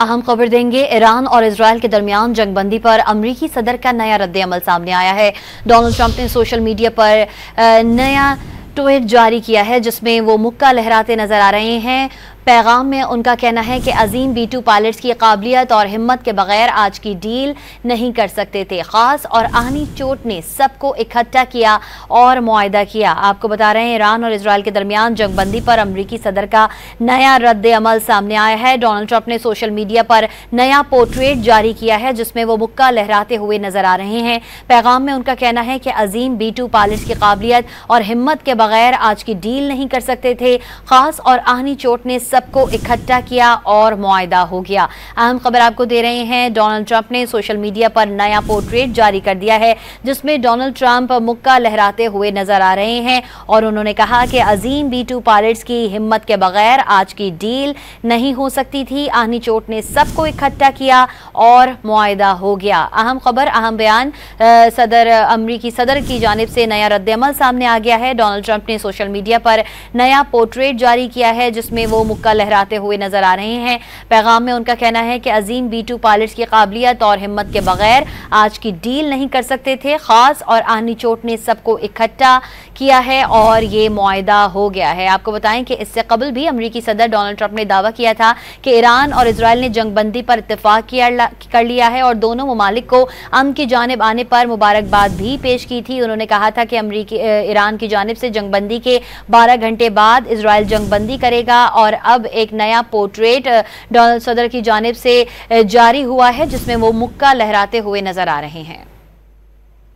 अहम खबर देंगे। ईरान और इजरायल के दरमियान जंगबंदी पर अमरीकी सदर का नया रद्द-ए-अमल सामने आया है। डोनाल्ड ट्रंप ने सोशल मीडिया पर नया ट्वीट जारी किया है जिसमें वो मुक्का लहराते नजर आ रहे हैं। पैगाम में उनका कहना है कि अजीम B2 पायलट्स की काबिलियत और हिम्मत के बगैर आज की डील नहीं कर सकते थे। खास और आहनी चोट ने सबको इकट्ठा किया और मुआहदा किया। आपको बता रहे हैं, ईरान और इजरायल के दरमियान जंगबंदी पर अमरीकी सदर का नया रद्द-ए-अमल सामने आया है। डोनाल्ड ट्रंप ने सोशल मीडिया पर नया पोर्ट्रेट जारी किया है जिसमें वो मुक्का लहराते हुए नजर आ रहे हैं। पैगाम में उनका कहना है कि अजीम B2 पायलट्स की काबिलियत और हिम्मत के बगैर आज की डील नहीं कर सकते थे। खास और आहनी चोट ने सबको इकट्ठा किया और मुआहदा हो गया। अहम खबर आपको दे रहे हैं, डोनाल्ड ट्रंप ने सोशल मीडिया पर नया पोर्ट्रेट जारी कर दिया है जिसमें डोनाल्ड ट्रंप मुक्का लहराते हुए नजर आ रहे हैं और उन्होंने कहा कि अजीम B2 पायलट्स की हिम्मत के बगैर आज की डील नहीं हो सकती थी। आहनी चोट ने सबको इकट्ठा किया और मुआहदा हो गया। अहम खबर, अहम बयान, अमरीकी सदर की जानिब से नया रद्द-ए-अमल सामने आ गया है। डोनाल्ड ट्रंप ने सोशल मीडिया पर नया पोर्ट्रेट जारी किया है जिसमें वो मुक्का लहराते हुए नजर आ रहे हैं। पैगाम में उनका कहना है कि अजीम B2 पायलट्स की काबिलियत और हिम्मत के बगैर आज की डील नहीं कर सकते थे। खास और आहनी चोट ने सबको इकट्ठा किया है और ये मुआहदा हो गया है। आपको बताएं कि इससे कबल भी अमरीकी सदर डोनाल्ड ट्रंप ने दावा किया था कि ईरान और इजरायल ने जंगबंदी पर इत्तेफाक कर लिया है और दोनों ममालिक को अमन की जानिब आने पर मुबारकबाद भी पेश की थी। उन्होंने कहा था कि ईरान की जानिब से जंगबंदी के 12 घंटे बाद इजरायल जंगबंदी करेगा और अब एक नया पोर्ट्रेट डोनाल्ड सदर की जानिब से जारी हुआ है जिसमें वो मुक्का लहराते हुए नजर आ रहे हैं।